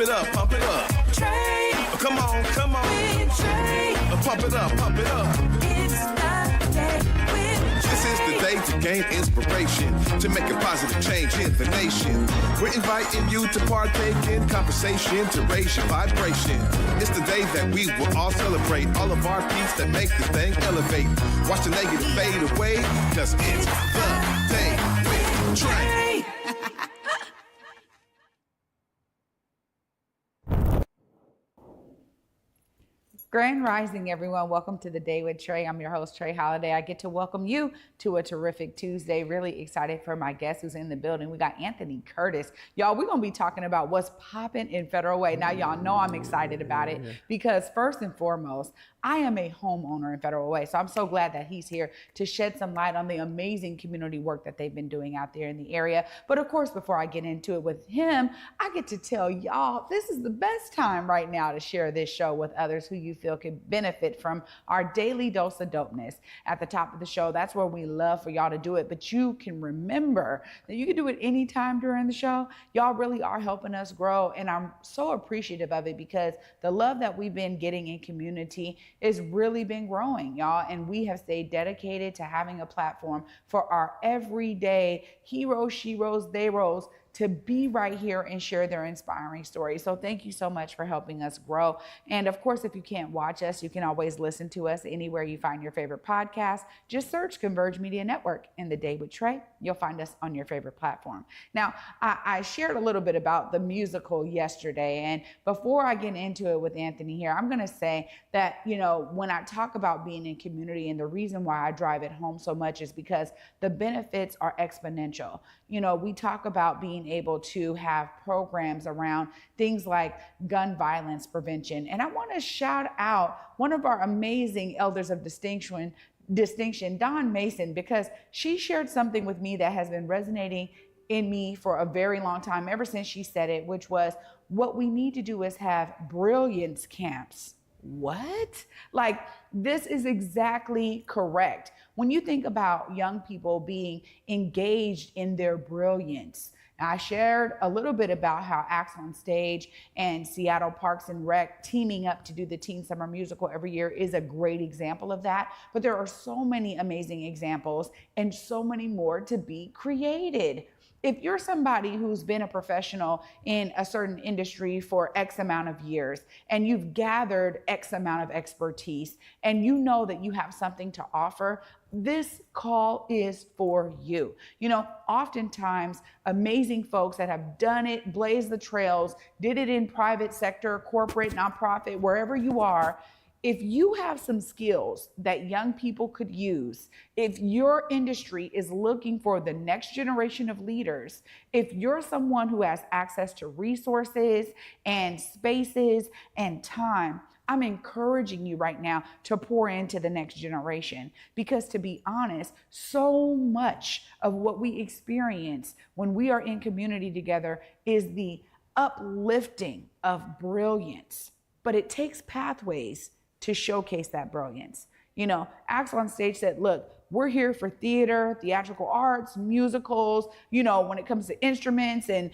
it up, pump it up. Trae. Come on, come on. With Trae. Pump it up, pump it up. It's the day with Trae. This is the day to gain inspiration, to make a positive change in the nation. We're inviting you to partake in conversation, to raise your vibration. It's the day that we will all celebrate all of our peace that make this thing elevate. Watch the negative fade away, cause it's the day with Trae. Grand Rising, everyone. Welcome to the Day with Trae. I'm your host, Trae Holiday. I get to welcome you to a terrific Tuesday. Really excited for my guest who's in the building. We got Anthony Curtis. Y'all, we're going to be talking about what's popping in Federal Way. Now, y'all know I'm excited about it because first and foremost, I am a homeowner in Federal Way. So I'm so glad that he's here to shed some light on the amazing community work that they've been doing out there in the area. But of course, before I get into it with him, I get to tell y'all, this is the best time right now to share this show with others who you feel could benefit from our daily dose of dopeness. At the top of the show, that's where we love for y'all to do it. But you can remember that you can do it anytime during the show. Y'all really are helping us grow. And I'm so appreciative of it because the love that we've been getting in community is really been growing, y'all. And we have stayed dedicated to having a platform for our everyday heroes, sheroes, theyros to be right here and share their inspiring stories. So thank you so much for helping us grow. And of course, if you can't watch us, you can always listen to us anywhere you find your favorite podcast. Just search Converge Media Network in the Day with Trae. You'll find us on your favorite platform. Now, I shared a little bit about the musical yesterday. And before I get into it with Anthony here, I'm gonna say that, you know, when I talk about being in community and the reason why I drive it home so much is because the benefits are exponential. You know, we talk about being able to have programs around things like gun violence prevention. And I want to shout out one of our amazing elders of distinction, Dawn Mason, because she shared something with me that has been resonating in me for a very long time, ever since she said it, which was what we need to do is have brilliance camps. What? Like, this is exactly correct. When you think about young people being engaged in their brilliance, I shared a little bit about how Acts on Stage and Seattle Parks and Rec teaming up to do the Teen Summer Musical every year is a great example of that. But there are so many amazing examples and so many more to be created. If you're somebody who's been a professional in a certain industry for X amount of years and you've gathered X amount of expertise and you know that you have something to offer, this call is for you. You know, oftentimes amazing folks that have done it, blazed the trails, did it in private sector, corporate, nonprofit, wherever you are, if you have some skills that young people could use, if your industry is looking for the next generation of leaders, if you're someone who has access to resources and spaces and time, I'm encouraging you right now to pour into the next generation. Because to be honest, so much of what we experience when we are in community together is the uplifting of brilliance. But it takes pathways to showcase that brilliance. You know, Acts on Stage said, look, we're here for theater, theatrical arts, musicals, you know, when it comes to instruments and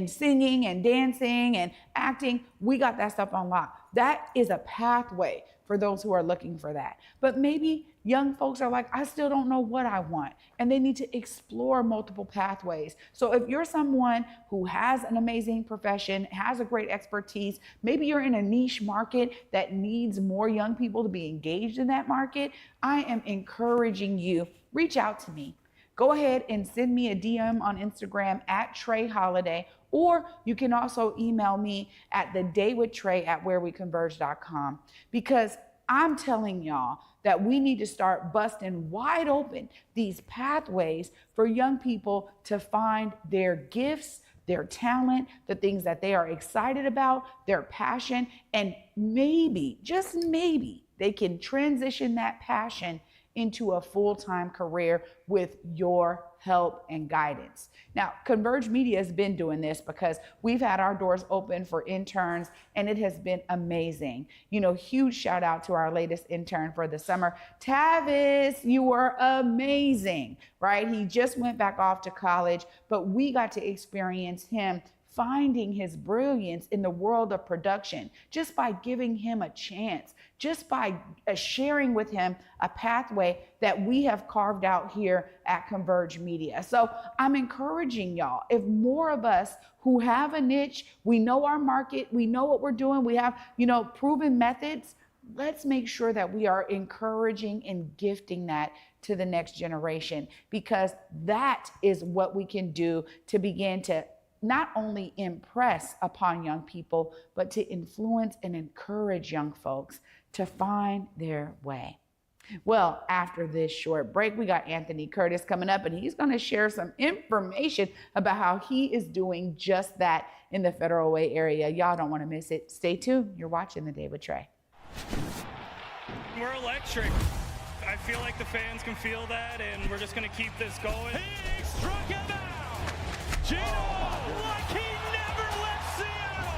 singing and dancing and acting, we got that stuff on lock. That is a pathway for those who are looking for that. But maybe young folks are like, I still don't know what I want. And they need to explore multiple pathways. So if you're someone who has an amazing profession, has a great expertise, maybe you're in a niche market that needs more young people to be engaged in that market, I am encouraging you, reach out to me. Go ahead and send me a DM on Instagram at Trae Holiday, or you can also email me at thedaywithtrae@whereweconverge.com, because I'm telling y'all that we need to start busting wide open these pathways for young people to find their gifts, their talent, the things that they are excited about, their passion, and maybe, just maybe, they can transition that passion into a full-time career with your help and guidance. Now, Converge Media has been doing this because we've had our doors open for interns and it has been amazing. You know, huge shout out to our latest intern for the summer. Tavis, you were amazing, right? He just went back off to college, but we got to experience him finding his brilliance in the world of production, just by giving him a chance, just by sharing with him a pathway that we have carved out here at Converge Media. So I'm encouraging y'all, if more of us who have a niche, we know our market, we know what we're doing, we have, proven methods, let's make sure that we are encouraging and gifting that to the next generation, because that is what we can do to begin to not only impress upon young people, but to influence and encourage young folks to find their way. Well, after this short break, we got Anthony Curtis coming up, and he's going to share some information about how he is doing just that in the Federal Way area. Y'all don't want to miss it. Stay tuned. You're watching The Day with Trae. We're electric. I feel like the fans can feel that, and we're just going to keep this going. He struck him out! Gino, like he never left Seattle!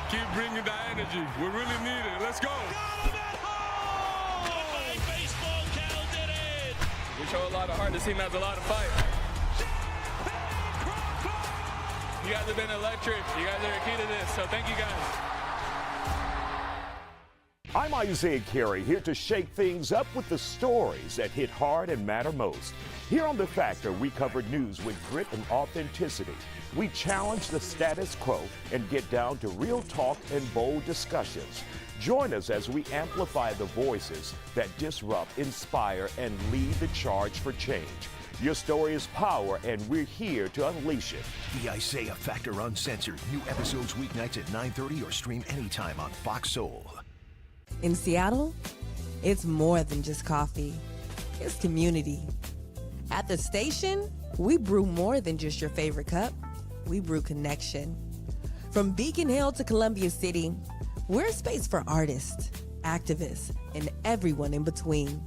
Keep bringing the energy. We really need it. Let's go. Got him at home! Goodbye, baseball, Cal did it! We show a lot of heart. This team has a lot of fight. You guys have been electric. You guys are the key to this, so thank you guys. I'm Isaiah Carey, here to shake things up with the stories that hit hard and matter most. Here on The Factor, we cover news with grit and authenticity. We challenge the status quo and get down to real talk and bold discussions. Join us as we amplify the voices that disrupt, inspire, and lead the charge for change. Your story is power, and we're here to unleash it. The Isaiah Factor Uncensored. New episodes weeknights at 9:30 or stream anytime on Fox Soul. In Seattle, it's more than just coffee. It's community. At the station, we brew more than just your favorite cup. We brew connection. From Beacon Hill to Columbia City, we're a space for artists, activists, and everyone in between.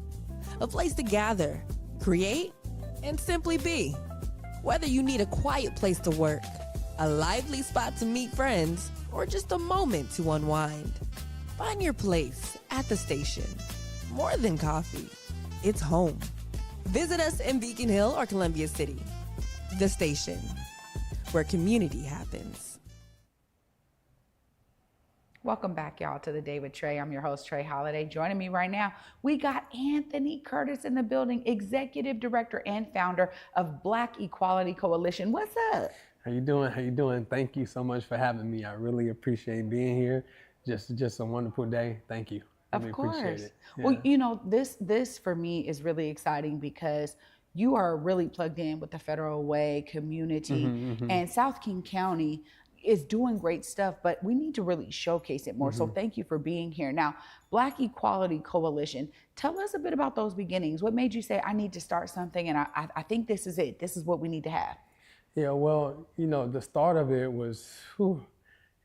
A place to gather, create, and simply be. Whether you need a quiet place to work, a lively spot to meet friends, or just a moment to unwind, find your place at the station. More than coffee, it's home. Visit us in Beacon Hill or Columbia City. The Station, where community happens. Welcome back, y'all, to The Day with Trae. I'm your host, Trae Holiday. Joining me right now, we got Anthony Curtis in the building, Executive Director and founder of Black Equality Coalition. What's up? How you doing? How you doing? Thank you so much for having me. I really appreciate being here. Just a wonderful day. Thank you. Really of course. Appreciate it. Yeah. Well, this for me is really exciting because you are really plugged in with the Federal Way community, and South King County is doing great stuff, but we need to really showcase it more. So thank you for being here. Now, Black Equality Coalition, tell us a bit about those beginnings. What made you say, I need to start something, and I think this is it. This is what we need to have. Yeah, well, the start of it was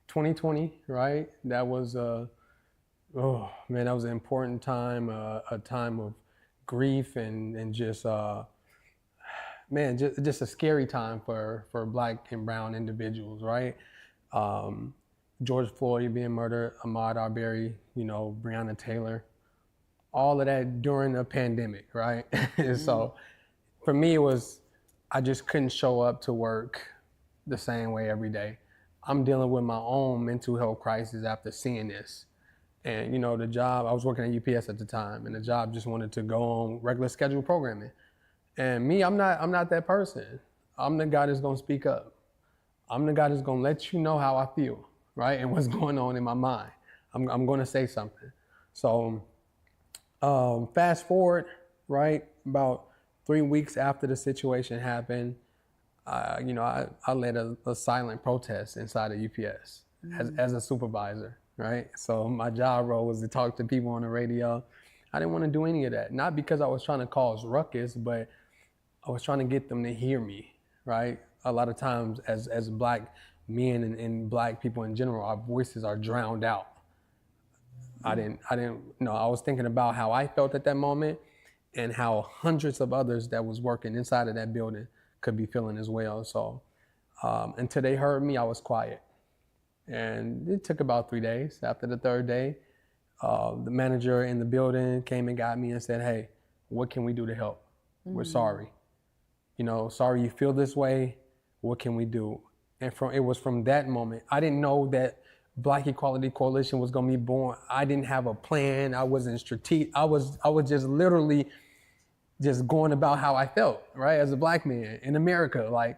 2020, right? That was, that was an important time, a time of grief and just, just a scary time for Black and brown individuals, right? George Floyd being murdered, Ahmaud Arbery, Breonna Taylor, all of that during a pandemic, right? And so for me, it was, I just couldn't show up to work the same way every day. I'm dealing with my own mental health crisis after seeing this. And the job, I was working at UPS at the time, and the job just wanted to go on regular scheduled programming. And me, I'm not that person. I'm the guy that's gonna speak up. I'm the guy that's gonna let you know how I feel, right? And what's going on in my mind. I'm gonna say something. So fast forward, right? About 3 weeks after the situation happened, I led a silent protest inside of UPS as a supervisor, right? So my job role was to talk to people on the radio. I didn't want to do any of that. Not because I was trying to cause ruckus, but I was trying to get them to hear me, right? A lot of times as Black men and Black people in general, our voices are drowned out. I was thinking about how I felt at that moment and how hundreds of others that was working inside of that building could be feeling as well. So until they heard me, I was quiet. And it took about 3 days. After the third day, the manager in the building came and got me and said, hey, what can we do to help? We're sorry. Sorry you feel this way. What can we do? And it was from that moment. I didn't know that Black Equality Coalition was gonna be born. I didn't have a plan. I wasn't strategic. I was just literally just going about how I felt, right? As a Black man in America, like,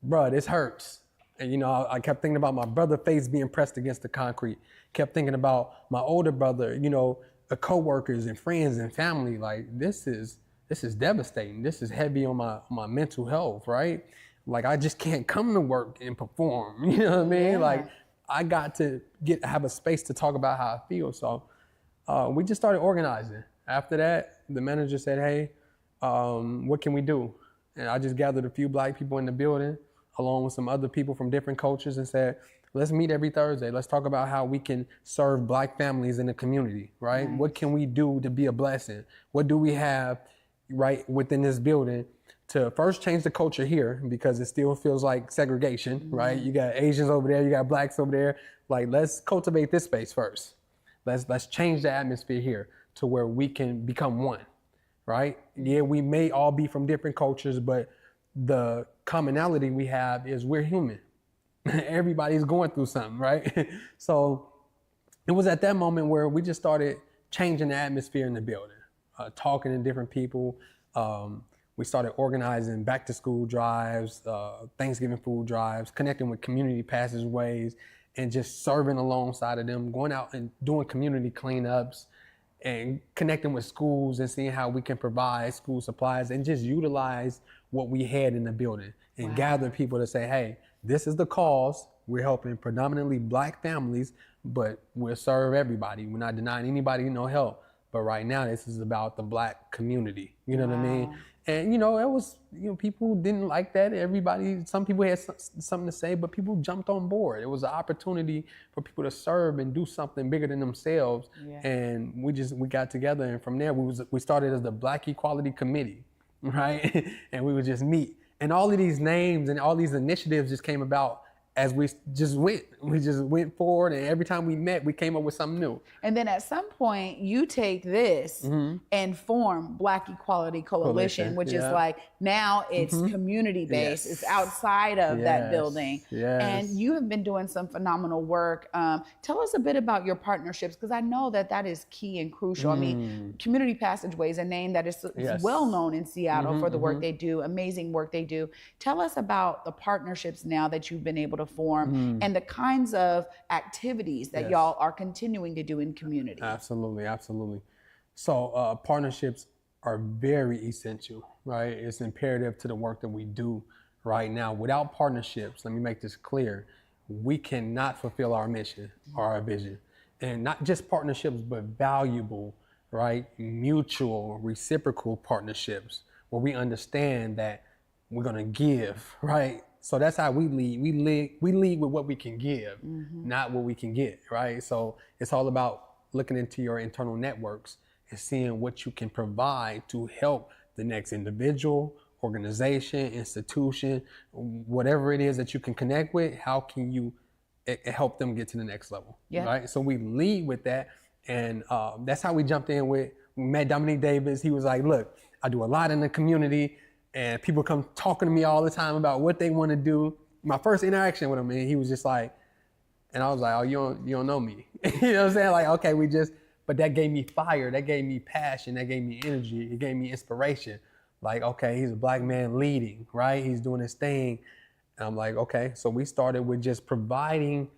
bruh, this hurts. And I kept thinking about my brother's face being pressed against the concrete. Kept thinking about my older brother, the coworkers and friends and family. Like, this is devastating. This is heavy on my mental health, right? Like, I just can't come to work and perform. You know what I mean? Yeah. Like, I got to have a space to talk about how I feel. So we just started organizing. After that, the manager said, hey, what can we do? And I just gathered a few Black people in the building, along with some other people from different cultures, and said, let's meet every Thursday. Let's talk about how we can serve Black families in the community, right? Nice. What can we do to be a blessing? What do we have, right, within this building to first change the culture here, because it still feels like segregation, right? You got Asians over there, you got Blacks over there. Like, let's cultivate this space first. Let's change the atmosphere here to where we can become one, right? Yeah, we may all be from different cultures, but the commonality we have is we're human. Everybody's going through something, right? So it was at that moment where we just started changing the atmosphere in the building, talking to different people. We started organizing back to school drives, Thanksgiving food drives, connecting with community passageways, and just serving alongside of them, going out and doing community cleanups and connecting with schools and seeing how we can provide school supplies and just utilize what we had in the building and gather people to say, hey, this is the cause. We're helping predominantly Black families, but we'll serve everybody. We're not denying anybody no help. But right now, this is about the Black community. You know what I mean? And, it was, people didn't like that. Some people had something to say, but people jumped on board. It was an opportunity for people to serve and do something bigger than themselves. Yeah. And we got together, and from there, we started as the Black Equality Committee, right? And we would just meet. And all of these names and all these initiatives just came about as we just went forward, and every time we met, we came up with something new. And then at some point, you take this and form Black Equality Coalition, which is like, now it's community-based. It's outside of that building. Yes. And you have been doing some phenomenal work. Tell us a bit about your partnerships, because I know that is key and crucial. I mean, Community Passageway is a name that is well known in Seattle for the work they do, amazing work they do. Tell us about the partnerships now that you've been able to form and the kinds of activities that y'all are continuing to do in community. Absolutely. So partnerships are very essential, right? It's imperative to the work that we do right now. Without partnerships, let me make this clear, we cannot fulfill our mission or our vision. And not just partnerships, but valuable, right? Mutual, reciprocal partnerships where we understand that we're gonna give, right? So that's how we lead. We lead with what we can give, not what we can get, right? So it's all about looking into your internal networks and seeing what you can provide to help the next individual, organization, institution, whatever it is that you can connect with. How can you help them get to the next level, right? So we lead with that, and that's how we jumped in with. We met Dominique Davis. He was like, look, I do a lot in the community, and people come talking to me all the time about what they want to do. My first interaction with him, and he was just like, and I was like, oh, you don't know me. You know what I'm saying? Like, okay, but that gave me fire, that gave me passion, that gave me energy, it gave me inspiration. Like, okay, he's a Black man leading, right? He's doing his thing. And I'm like, okay. So we started with just providing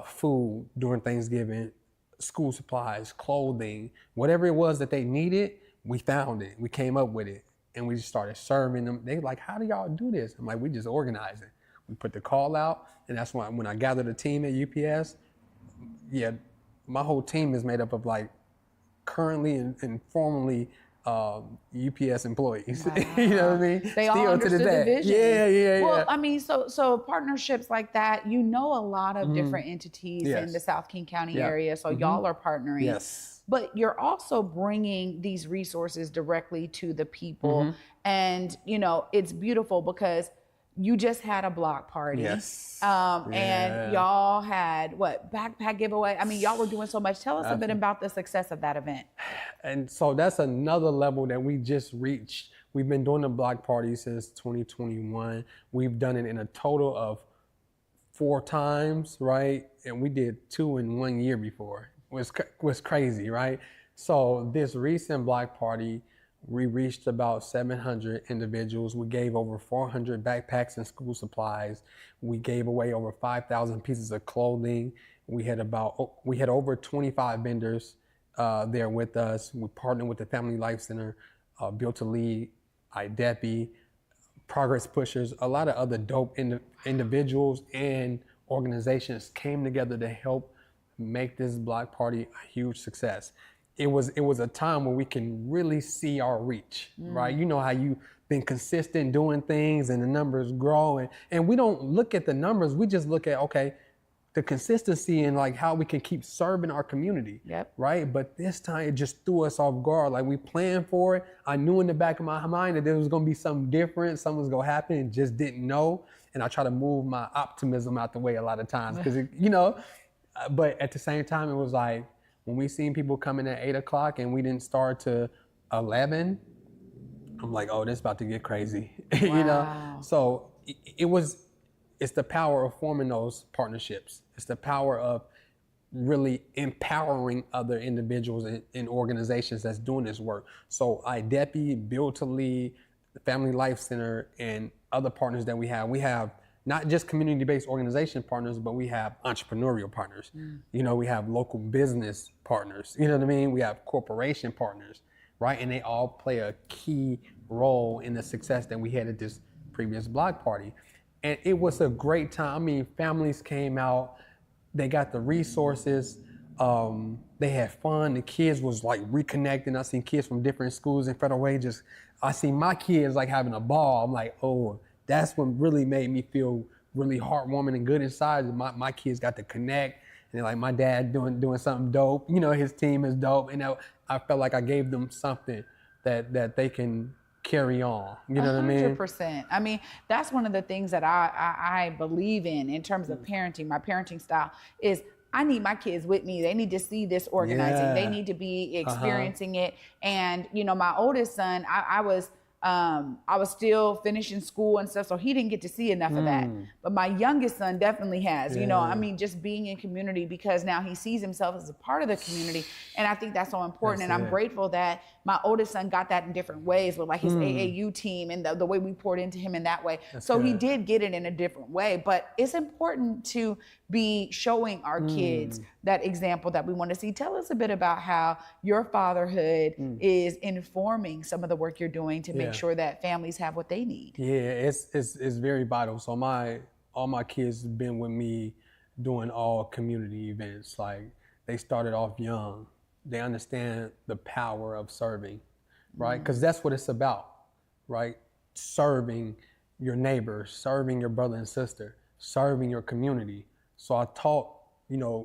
food during Thanksgiving, school supplies, clothing, whatever it was that they needed, we found it, we came up with it. And we just started serving them. They like, how do y'all do this? I'm like, we just organize it. We put the call out, and that's when I gathered a team at UPS, my whole team is made up of like currently and formerly UPS employees. Wow. You know what I mean? They all understood the vision. Yeah. Well, I mean, so partnerships like that, a lot of different entities in the South King County area, so y'all are partnering. Yes. But you're also bringing these resources directly to the people. And, it's beautiful because you just had a block party. Yes. And y'all had backpack giveaway. I mean, y'all were doing so much. Tell us a bit about the success of that event. And so that's another level that we just reached. We've been doing the block party since 2021. We've done it in a total of 4 times, right? And we did 2 in 1 year before. Was crazy, right? So this recent block party, we reached about 700 individuals. We gave over 400 backpacks and school supplies. We gave away over 5,000 pieces of clothing. We had over 25 vendors there with us. We partnered with the Family Life Center, Built to Lead, IDEPI, Progress Pushers. A lot of other dope individuals and organizations came together to help make this block party a huge success. It was a time where we can really see our reach, right? You know how you've been consistent doing things and the numbers grow, and we don't look at the numbers, we just look at, okay, the consistency and like how we can keep serving our community, right? But this time it just threw us off guard. Like we planned for it. I knew in the back of my mind that there was gonna be something different, something was gonna happen, and just didn't know. And I try to move my optimism out the way a lot of times because, but at the same time, it was like, when we seen people coming at 8 o'clock and we didn't start to 11, I'm like, oh, this about to get crazy, Wow. So it's the power of forming those partnerships. It's the power of really empowering other individuals and organizations that's doing this work. So IDEPI, Build to Lead, the Family Life Center, and other partners that we have not just community-based organization partners, but we have entrepreneurial partners. We have local business partners. You know what I mean? We have corporation partners, right? And they all play a key role in the success that we had at this previous block party. And it was a great time. I mean, families came out, they got the resources, they had fun. The kids was like reconnecting. I seen kids from different schools in Federal Way. I seen my kids like having a ball. I'm like, oh, that's what really made me feel really heartwarming and good inside. My kids got to connect, and they're like, my dad doing something dope. His team is dope, and I felt like I gave them something that they can carry on. You know what I mean? 100%. I mean, that's one of the things that I believe in terms of parenting. My parenting style is I need my kids with me. They need to see this organizing. Yeah. They need to be experiencing it. And my oldest son, I was still finishing school and stuff, so he didn't get to see enough of that. But my youngest son definitely has, just being in community, because now he sees himself as a part of the community. And I think that's so important. And I'm grateful that my oldest son got that in different ways with like his AAU team and the way we poured into him in that way. So he did get it in a different way, but it's important to be showing our kids that example that we want to see. Tell us a bit about how your fatherhood is informing some of the work you're doing to make sure that families have what they need. Yeah, it's very vital. So all my kids have been with me doing all community events. Like they started off young. They understand the power of serving, right? Because that's what it's about, right? Serving your neighbor, serving your brother and sister, serving your community. So I taught,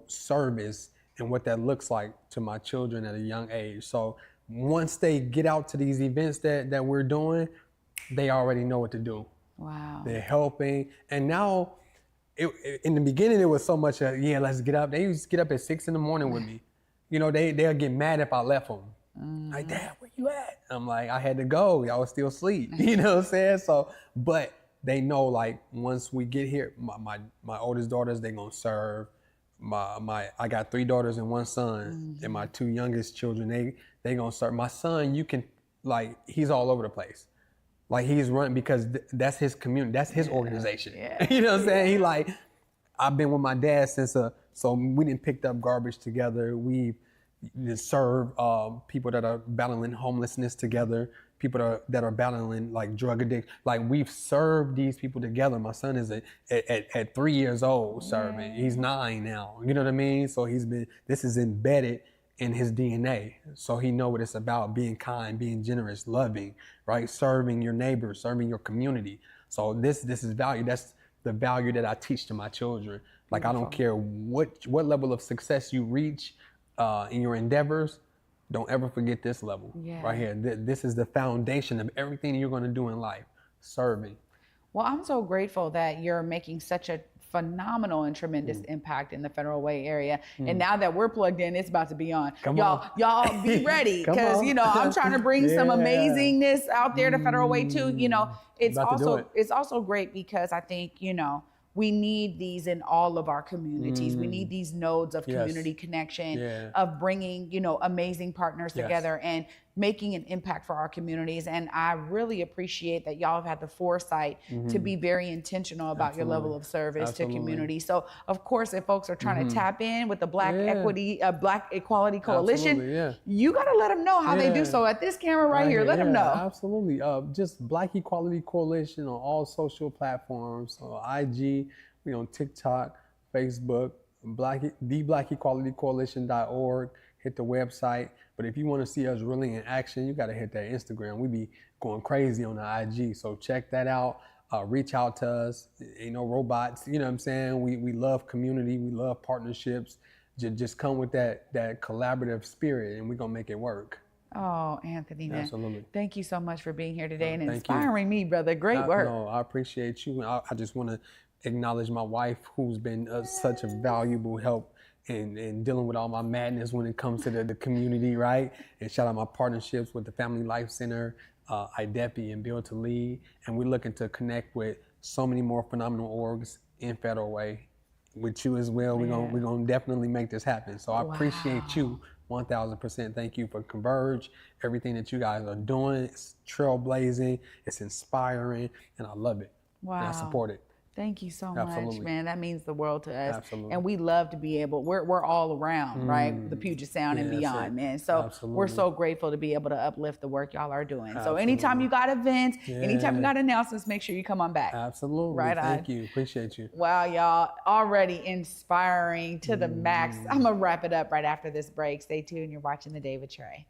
service and what that looks like to my children at a young age. So once they get out to these events that we're doing, they already know what to do. Wow. They're helping. And now, in the beginning, it was so much, let's get up. They used to get up at 6 a.m. with me. They'll get mad if I left them. Like, Dad, where you at? I'm like, I had to go. Y'all was still asleep. You know what I'm saying? So, but they know, like, once we get here, my oldest daughters, they're going to serve. I got 3 daughters and 1 son, and my 2 youngest children, they going to serve. My son, he's all over the place. Like, he's running because that's his community. That's his organization. Yeah. You know what I'm saying? I've been with my dad so we didn't picked up garbage together. We serve people that are battling homelessness together, people that are battling like drug addiction. Like we've served these people together. My son is at 3 years old serving. He's 9 now. You know what I mean? So this is embedded in his DNA. So he know what it's about, being kind, being generous, loving, right? Serving your neighbors, serving your community. So this is value. That's the value that I teach to my children. Like, I don't care what level of success you reach in your endeavors, don't ever forget this level right here. This is the foundation of everything you're going to do in life, serving. Well, I'm so grateful that you're making such a phenomenal and tremendous impact in the Federal Way area. And now that we're plugged in, it's about to be on. Y'all be ready, because I'm trying to bring some amazingness out there to Federal Way too. It's also great because I think, we need these in all of our communities. We need these nodes of Yes. community connection, Yeah. of bringing, you know, amazing partners Yes. together and making an impact for our communities. And I really appreciate that y'all have had the foresight to be very intentional about your level of service to community. So of course, if folks are trying to tap in with the Black Equality Coalition, Absolutely, yeah. you got to let them know how they do Yeah. so at this camera right here. Let them know. Absolutely. Just Black Equality Coalition on all social platforms, IG, we on TikTok, Facebook, theblack.equalitycoalition.org. Hit the website. But if you want to see us really in action, you got to hit that Instagram. We be going crazy on the IG. So check that out. Reach out to us. Ain't no robots. You know what I'm saying? We love community. We love partnerships. Just come with that collaborative spirit, and we're going to make it work. Oh, Anthony, man. Absolutely. Thank you so much for being here today and Thank you. inspiring me, brother. Great work. No, I appreciate you. I just want to acknowledge my wife, who's been such a valuable help in dealing with all my madness when it comes to the community, right? And shout out my partnerships with the Family Life Center, IDEPI, and Build to Lead. And we're looking to connect with so many more phenomenal orgs in Federal Way. With you as well, we're gonna definitely make this happen. So I appreciate you 1000%. Thank you for Converge, everything that you guys are doing. It's trailblazing, it's inspiring, and I love it. Wow. And I support it. Thank you so Absolutely. much, man. That means the world to us. Absolutely. And we love to be able, we're all around, right? The Puget Sound and that's beyond, it. man. So Absolutely. we're so grateful to be able to uplift the work y'all are doing. So Absolutely. anytime you got events, anytime you Yeah. got announcements, make sure you come on back. Absolutely. Right on. Thank you. Appreciate you. Wow, y'all, already inspiring to the max. I'm gonna wrap it up right after this break. Stay tuned. You're watching The Day with Trae.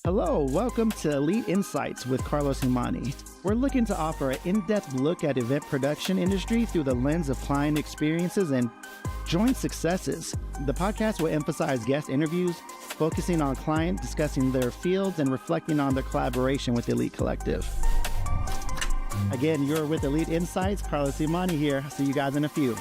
Hello, welcome to Elite Insights with Carlos Humani. We're looking to offer an in-depth look at event production industry through the lens of client experiences and joint successes. The podcast will emphasize guest interviews, focusing on client discussing their fields and reflecting on their collaboration with Elite Collective. Again, you're with Elite Insights. Carlos Humani here. See you guys in a few.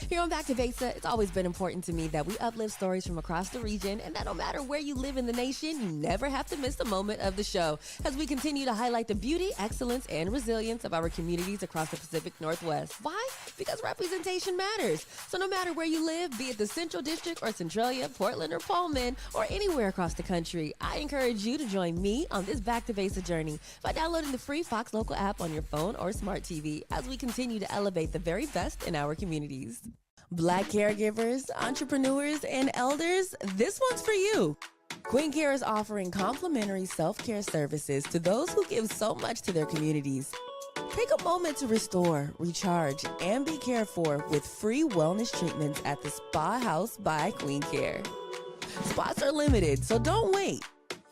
Here on Back to Vesa, it's always been important to me that we uplift stories from across the region and that no matter where you live in the nation, you never have to miss a moment of the show as we continue to highlight the beauty, excellence, and resilience of our communities across the Pacific Northwest. Why? Because representation matters. So no matter where you live, be it the Central District or Centralia, Portland or Pullman, or anywhere across the country, I encourage you to join me on this Back to Vesa journey by downloading the free Fox Local app on your phone or smart TV as we continue to elevate the very best in our communities. Black caregivers, entrepreneurs, and elders, this one's for you. Queen Care is offering complimentary self-care services to those who give so much to their communities. Take a moment to restore, recharge, and be cared for with free wellness treatments at the Spa House by Queen Care. Spots are limited, so don't wait.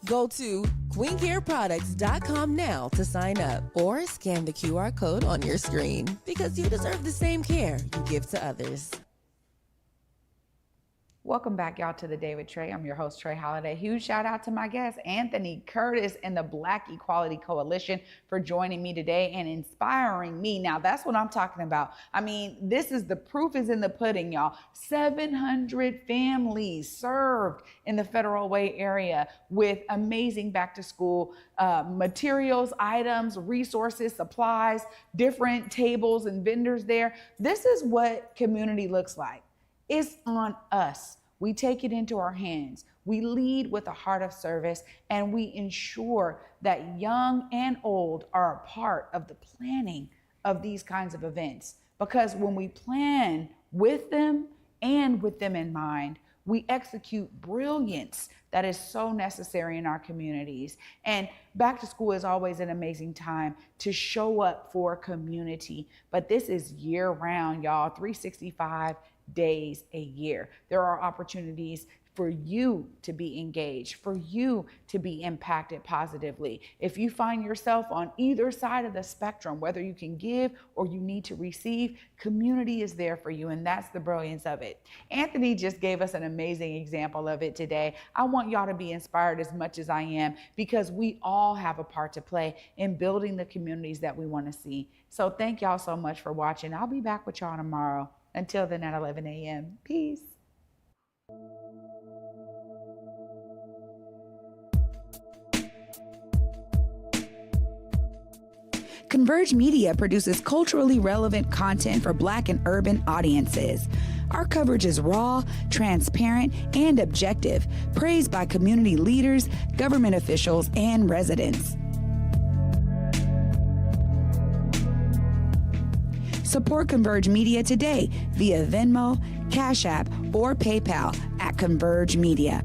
Go to queencareproducts.com now to sign up or scan the QR code on your screen because you deserve the same care you give to others. Welcome back, y'all, to The Day with Trae. I'm your host, Trae Holiday. Huge shout out to my guest, Anthony Curtis and the Black Equality Coalition for joining me today and inspiring me. Now, that's what I'm talking about. I mean, the proof is in the pudding, y'all. 700 families served in the Federal Way area with amazing back to school materials, items, resources, supplies, different tables and vendors there. This is what community looks like. It's on us. We take it into our hands. We lead with a heart of service, and we ensure that young and old are a part of the planning of these kinds of events. Because when we plan with them and with them in mind, we execute brilliance that is so necessary in our communities. And back to school is always an amazing time to show up for community. But this is year round, y'all, 365 days a year. There are opportunities for you to be engaged, for you to be impacted positively. If you find yourself on either side of the spectrum, whether you can give or you need to receive, community is there for you, and that's the brilliance of it. Anthony just gave us an amazing example of it today. I want y'all to be inspired as much as I am because we all have a part to play in building the communities that we want to see. So thank y'all so much for watching. I'll be back with y'all tomorrow. Until then at 11 a.m. Peace. Converge Media produces culturally relevant content for Black and urban audiences. Our coverage is raw, transparent, and objective, praised by community leaders, government officials, and residents. Support Converge Media today via Venmo, Cash App, or PayPal at Converge Media.